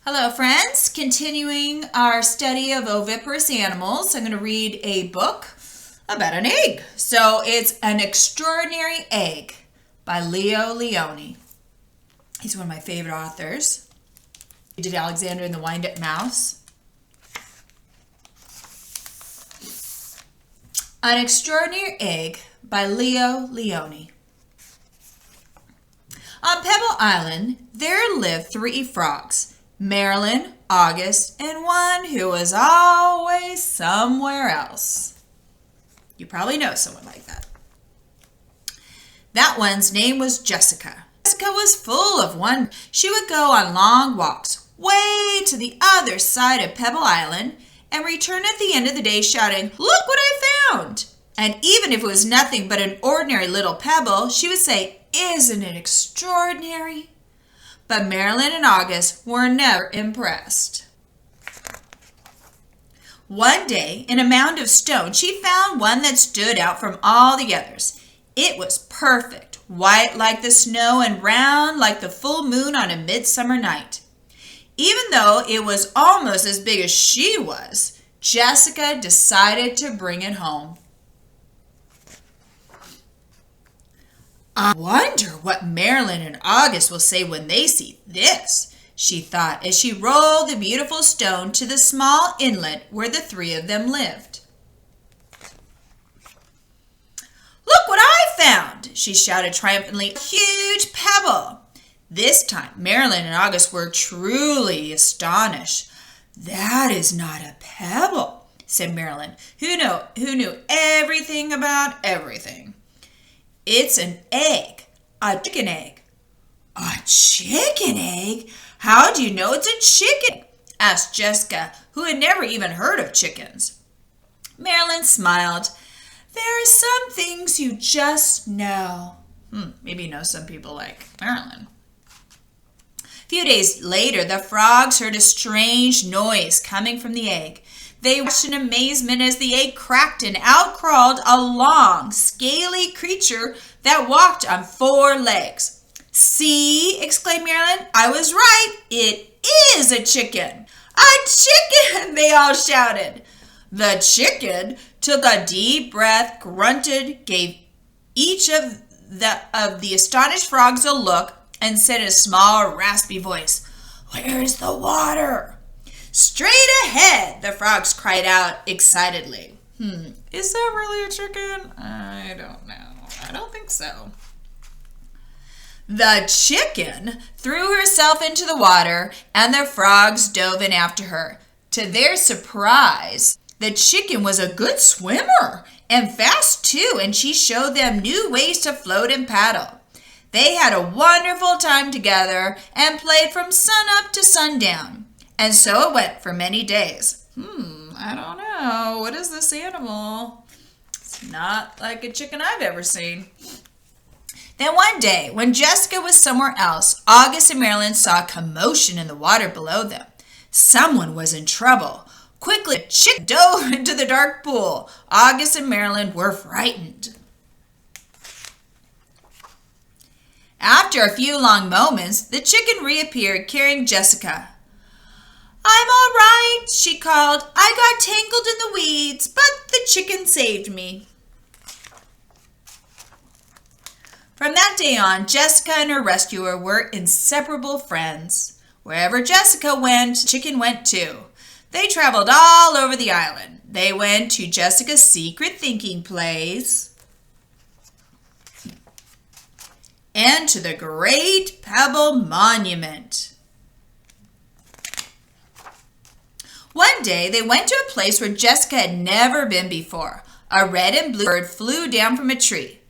Hello friends, continuing our study of oviparous animals, I'm going to read a book about an egg. So it's An Extraordinary Egg by Leo Leone. He's one of my favorite authors. He did Alexander and the Wind-Up Mouse. An Extraordinary Egg by Leo Leone. On Pebble Island, there lived 3 frogs. Marilyn, August, and one who was always somewhere else. You probably know someone like that. That one's name was Jessica. Jessica was full of wonder. She would go on long walks way to the other side of Pebble Island and return at the end of the day shouting, "Look what I found!" And even if it was nothing but an ordinary little pebble, she would say, "Isn't it extraordinary?" But Marilyn and August were never impressed. One day, in a mound of stone, she found one that stood out from all the others. It was perfect, white like the snow and round like the full moon on a midsummer night. Even though it was almost as big as she was, Jessica decided to bring it home. I wonder what Marilyn and August will say when they see this, she thought as she rolled the beautiful stone to the small inlet where the 3 of them lived. "Look what I found!" she shouted triumphantly. "A huge pebble!" This time, Marilyn and August were truly astonished. "That is not a pebble," said Marilyn, who knew everything about everything. "It's an egg, a chicken egg." "A chicken egg? How do you know it's a chicken?" asked Jessica, who had never even heard of chickens. Marilyn smiled. "There are some things you just know." Maybe you know some people like Marilyn. A few days later, the frogs heard a strange noise coming from the egg. They watched in amazement as the egg cracked and out crawled a long, scaly creature that walked on 4 legs. "See," exclaimed Marilyn, "I was right. It is a chicken." "A chicken!" they all shouted. The chicken took a deep breath, grunted, gave each of the astonished frogs a look, and said in a small, raspy voice, "Where's the water?" "Straight ahead," the frogs cried out excitedly. Is that really a chicken? I don't know. I don't think so. The chicken threw herself into the water, and the frogs dove in after her. To their surprise, the chicken was a good swimmer, and fast too, and she showed them new ways to float and paddle. They had a wonderful time together and played from sunup to sundown. And so it went for many days. I don't know. What is this animal? It's not like a chicken I've ever seen. Then one day, when Jessica was somewhere else, August and Marilyn saw a commotion in the water below them. Someone was in trouble. Quickly, the chicken dove into the dark pool. August and Marilyn were frightened. After a few long moments, the chicken reappeared carrying Jessica. "I'm all right," she called. "I got tangled in the weeds, but the chicken saved me." From that day on, Jessica and her rescuer were inseparable friends. Wherever Jessica went, the chicken went too. They traveled all over the island. They went to Jessica's secret thinking place and to the Great Pebble Monument. One day, they went to a place where Jessica had never been before. A red and blue bird flew down from a tree.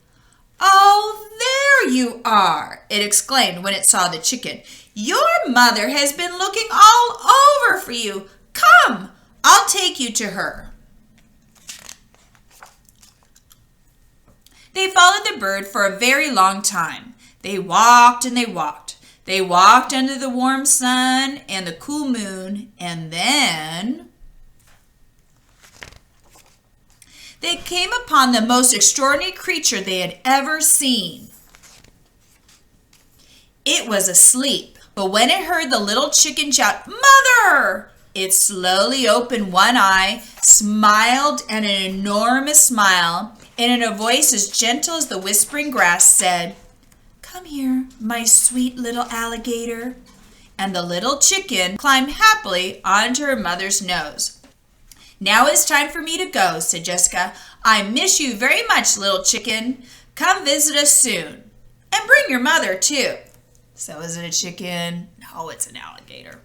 "Oh, there you are," it exclaimed when it saw the chicken. "Your mother has been looking all over for you. Come, I'll take you to her." They followed the bird for a very long time. They walked and they walked. They walked under the warm sun and the cool moon, and then they came upon the most extraordinary creature they had ever seen. It was asleep But when it heard the little chicken shout, "Mother!" it slowly opened one eye, smiled an enormous smile, and in a voice as gentle as the whispering grass said, "Come here, my sweet little alligator." And the little chicken climbed happily onto her mother's nose. "Now it's time for me to go," said Jessica. "I miss you very much, little chicken. Come visit us soon. And bring your mother, too." So is it a chicken? No, it's an alligator.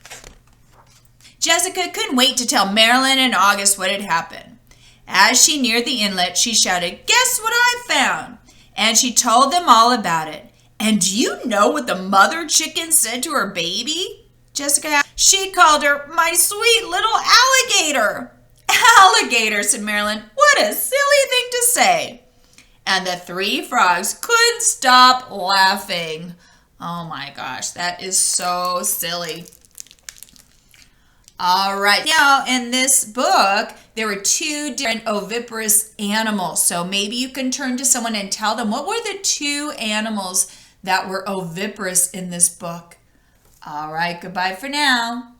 Jessica couldn't wait to tell Marilyn and August what had happened. As she neared the inlet, she shouted, "Guess what I found?" And she told them all about it. "And do you know what the mother chicken said to her baby?" Jessica asked. "She called her my sweet little alligator." "Alligator," said Marilyn. "What a silly thing to say." And the three frogs couldn't stop laughing. Oh my gosh, that is so silly. All right, now in this book, there were two different oviparous animals. So maybe you can turn to someone and tell them, what were the two animals that were oviparous in this book? All right, goodbye for now.